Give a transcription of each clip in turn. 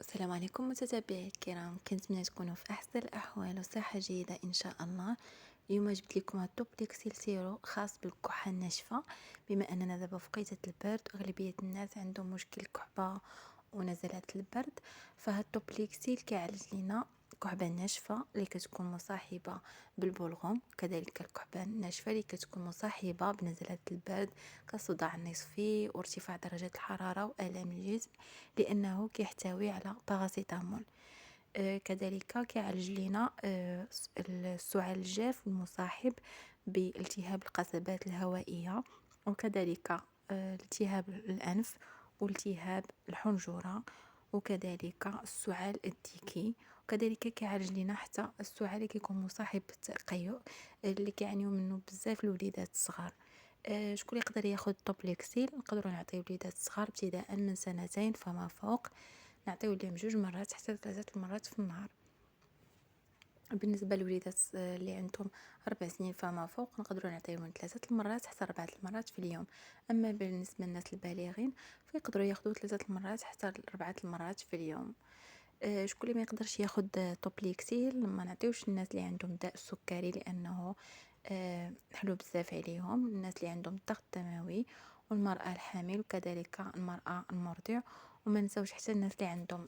السلام عليكم متتابعي الكرام، كنتمنى تكونوا في احسن الاحوال وصحه جيده ان شاء الله. اليوم جبت لكم هاد التوبليكسيل سيرو خاص بالكحه الناشفه. بما اننا دابا في وقيته البرد اغلبيه الناس عندهم مشكل كحبه ونزلات البرد، فهاد التوبليكسيل كيعالج لينا الكحبه الناشفه اللي كتكون مصاحبه بالبلغم، كذلك الكحبه الناشفه اللي كتكون مصاحبه بنزلات البرد كالصداع النصفي وارتفاع درجه الحراره والام الجسم، لانه كيحتوي على باراسيتامول. كذلك كيعالج لينا السعال الجاف المصاحب بالتهاب القصبات الهوائية، وكذلك التهاب الأنف والتهاب الحنجرة، وكذلك السعال الديكي. وكذلك كيعالج لينا حتى السعال اللي كيكون مصاحب بالتقيؤ اللي كيعانيو منه بزاف الوليدات الصغار. شكون يقدر ياخد توبليكسيل؟ نقدروا نعطيو الوليدات الصغار ابتداء من 2 فما فوق، نعطيو لهم 2 مرات حتى 3 المرات في النهار. بالنسبه للوليدات اللي عندهم 4 سنين فما فوق نقدروا نعطيوهم 3 المرات حتى 4 المرات في اليوم. اما بالنسبه للناس البالغين فيقدروا ياخذوا 3 المرات حتى 4 المرات في اليوم. شكون اللي ما يقدرش ياخذ توبليكسيل؟ ما نعطيوش الناس اللي عندهم داء السكري لانه حلو بزاف عليهم، الناس اللي عندهم الضغط الدموي والمرأة الحامل وكذلك المرأة المرضع. وما نساوش حتى الناس اللي عندهم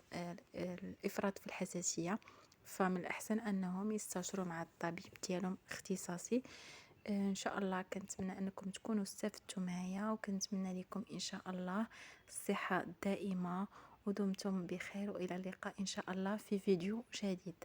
الافراط في الحساسية، فمن الأحسن أنهم يستشيروا مع الطبيب ديالهم اختصاصي. إن شاء الله كنتمنى أنكم تكونوا استفدتوا معايا، وكنتمنى لكم إن شاء الله الصحة الدائمة ودمتم بخير، وإلى اللقاء إن شاء الله في فيديو جديد.